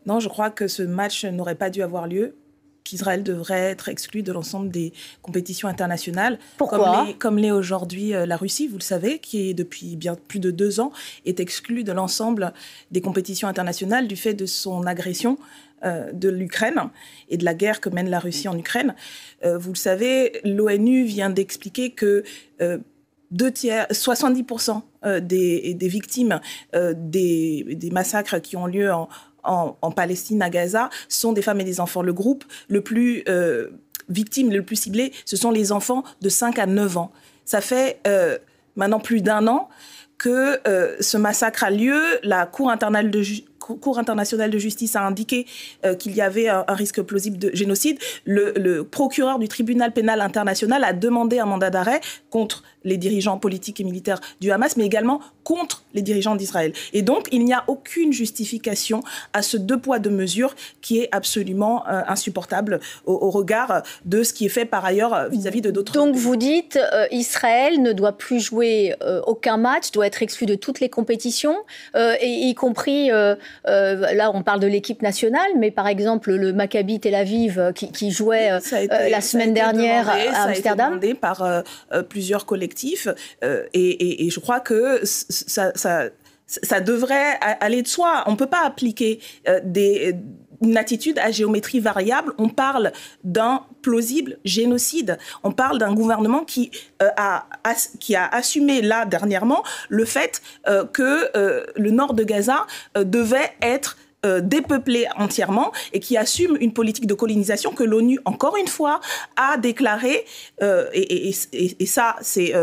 Non, je crois que ce match n'aurait pas dû avoir lieu, qu'Israël devrait être exclu de l'ensemble des compétitions internationales. Pourquoi ? Comme l'est aujourd'hui la Russie, vous le savez, qui depuis bien plus de 2 ans est exclue de l'ensemble des compétitions internationales du fait de son agression de l'Ukraine et de la guerre que mène la Russie en Ukraine. Vous le savez, l'ONU vient d'expliquer que 70% des victimes des massacres qui ont lieu en Palestine, à Gaza, sont des femmes et des enfants. Le groupe le plus victime, le plus ciblé, ce sont les enfants de 5 à 9 ans. Ça fait maintenant plus d'1 an que ce massacre a lieu. La Cour internationale de justice a indiqué qu'il y avait un risque plausible de génocide. Le procureur du tribunal pénal international a demandé un mandat d'arrêt contre les dirigeants politiques et militaires du Hamas, mais également contre les dirigeants d'Israël. Et donc, il n'y a aucune justification à ce 2 poids 2 mesures qui est absolument insupportable au regard de ce qui est fait par ailleurs vis-à-vis de d'autres... Donc vous dites, Israël ne doit plus jouer aucun match, doit être exclu de toutes les compétitions, y compris, là on parle de l'équipe nationale, mais par exemple le Maccabi Tel Aviv qui jouait la semaine dernière à Amsterdam. Ça a été demandé par plusieurs collectifs et je crois que ça devrait aller de soi. On ne peut pas appliquer une attitude à géométrie variable. On parle d'un plausible génocide. On parle d'un gouvernement qui a assumé là dernièrement le fait que le nord de Gaza devait être dépeuplé entièrement et qui assume une politique de colonisation que l'ONU, encore une fois, a déclarée, et ça, c'est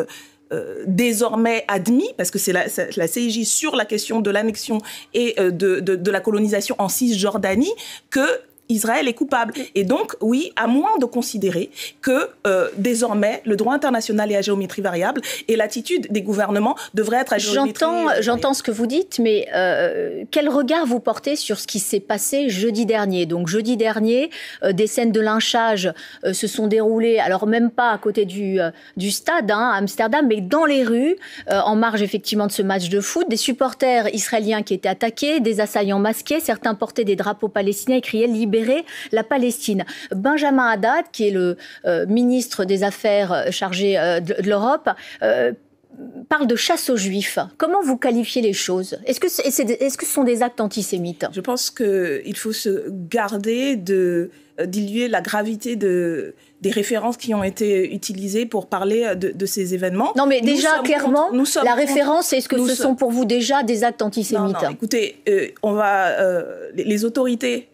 désormais admis, parce que c'est la CIJ sur la question de l'annexion et de la colonisation en Cisjordanie, que Israël est coupable. Et donc, oui, à moins de considérer que désormais, le droit international est à géométrie variable et l'attitude des gouvernements devrait être à géométrie variable. J'entends ce que vous dites, mais quel regard vous portez sur ce qui s'est passé jeudi dernier ? Donc, jeudi dernier, des scènes de lynchage se sont déroulées, alors même pas à côté du stade, à Amsterdam, mais dans les rues, en marge effectivement de ce match de foot, des supporters israéliens qui étaient attaqués, des assaillants masqués, certains portaient des drapeaux palestiniens et criaient « Libérer la Palestine ». Benjamin Haddad, qui est le ministre des Affaires chargé de l'Europe, parle de chasse aux Juifs. Comment vous qualifiez les choses ? Est-ce que ce sont des actes antisémites ? Je pense qu'il faut se garder de diluer la gravité des références qui ont été utilisées pour parler de ces événements. Non, mais déjà, clairement, la référence, est-ce que ce sont pour vous déjà des actes antisémites ? Non, écoutez, les autorités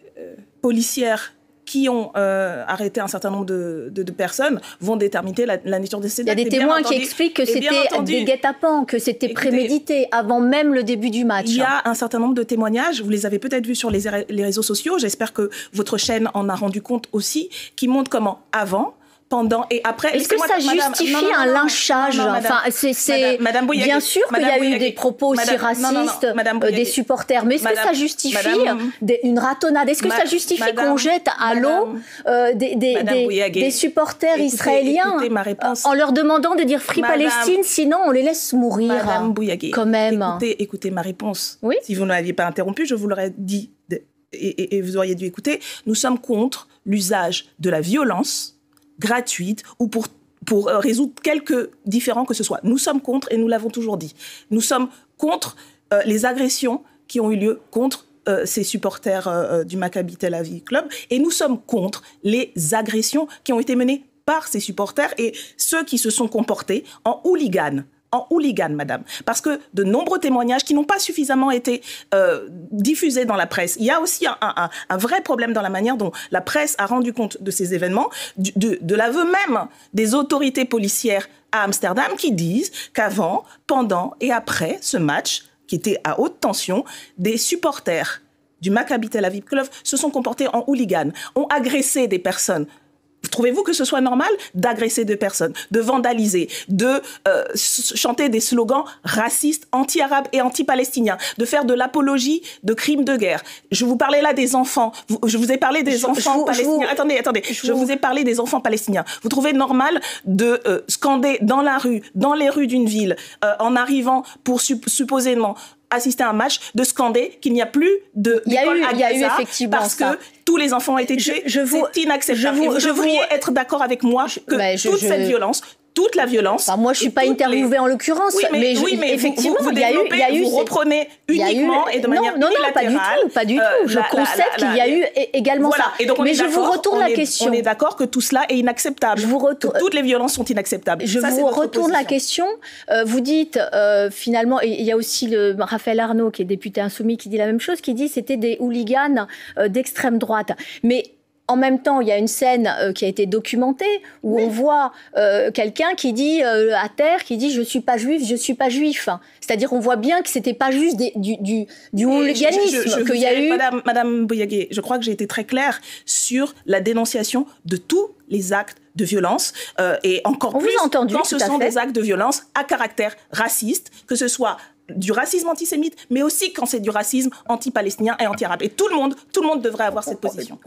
policières qui ont arrêté un certain nombre de personnes vont déterminer la nature de ces actes. Il y a des témoins qui expliquent que c'était des guet-apens, que c'était prémédité avant même le début du match. Il y a un certain nombre de témoignages, vous les avez peut-être vus sur les réseaux sociaux, j'espère que votre chaîne en a rendu compte aussi, qui montrent comment avant, pendant et après... Est-ce que ça justifie un lynchage ? Enfin, c'est bien sûr qu'il y a eu des propos aussi racistes des supporters, mais est-ce que ça justifie une ratonnade ? Est-ce que ça justifie qu'on jette à l'eau des supporters israéliens en leur demandant de dire Free Palestine, sinon on les laisse mourir ? Madame Bouyagui, quand même. Écoutez ma réponse. Oui ? Si vous ne l'aviez pas interrompu, je vous l'aurais dit et vous auriez dû écouter. Nous sommes contre l'usage de la violence gratuite ou pour résoudre quelques différends que ce soit. Nous sommes contre, et nous l'avons toujours dit, nous sommes contre les agressions qui ont eu lieu contre ces supporters du Maccabi Tel Aviv Club, et nous sommes contre les agressions qui ont été menées par ces supporters et ceux qui se sont comportés en hooligans. Madame, parce que de nombreux témoignages qui n'ont pas suffisamment été diffusés dans la presse. Il y a aussi un vrai problème dans la manière dont la presse a rendu compte de ces événements, de l'aveu même des autorités policières à Amsterdam qui disent qu'avant, pendant et après ce match, qui était à haute tension, des supporters du Maccabi Tel Aviv Club se sont comportés en hooligans, ont agressé des personnes. Trouvez-vous que ce soit normal d'agresser des personnes, de vandaliser, de chanter des slogans racistes, anti-arabes et anti-palestiniens, de faire de l'apologie de crimes de guerre? Je vous parlais là des enfants. Je vous ai parlé des enfants palestiniens. Attendez. Je vous ai parlé des enfants palestiniens. Vous trouvez normal de scander dans la rue, dans les rues d'une ville, en arrivant pour supposément assister à un match, de scander qu'il n'y a plus d'école à Gaza parce que tous les enfants ont été tués. C'est inacceptable. Vous devriez être d'accord avec moi que cette violence, toute la violence. Moi, je suis pas interviewée en l'occurrence, mais effectivement, il y a eu. Vous reprenez uniquement et de manière unilatérale. Pas du tout. Je concède qu'il y a eu également ça. Mais je vous retourne la question. On est d'accord que tout cela est inacceptable. Que toutes les violences sont inacceptables. Je vous retourne la question. Vous dites finalement, et il y a aussi Raphaël Arnaud, qui est député insoumis, qui dit la même chose, qui dit c'était des hooligans d'extrême droite. Mais en même temps, il y a une scène qui a été documentée où on voit quelqu'un qui dit à terre, qui dit je suis pas juif. C'est-à-dire on voit bien que c'était pas juste du hooliganisme qu'il y a eu. Madame Bouygué, je crois que j'ai été très claire sur la dénonciation de tous les actes de violence et encore plus quand ce sont des actes de violence à caractère raciste, que ce soit du racisme antisémite, mais aussi quand c'est du racisme anti-palestinien et anti-arabe. Et tout le monde devrait avoir cette position.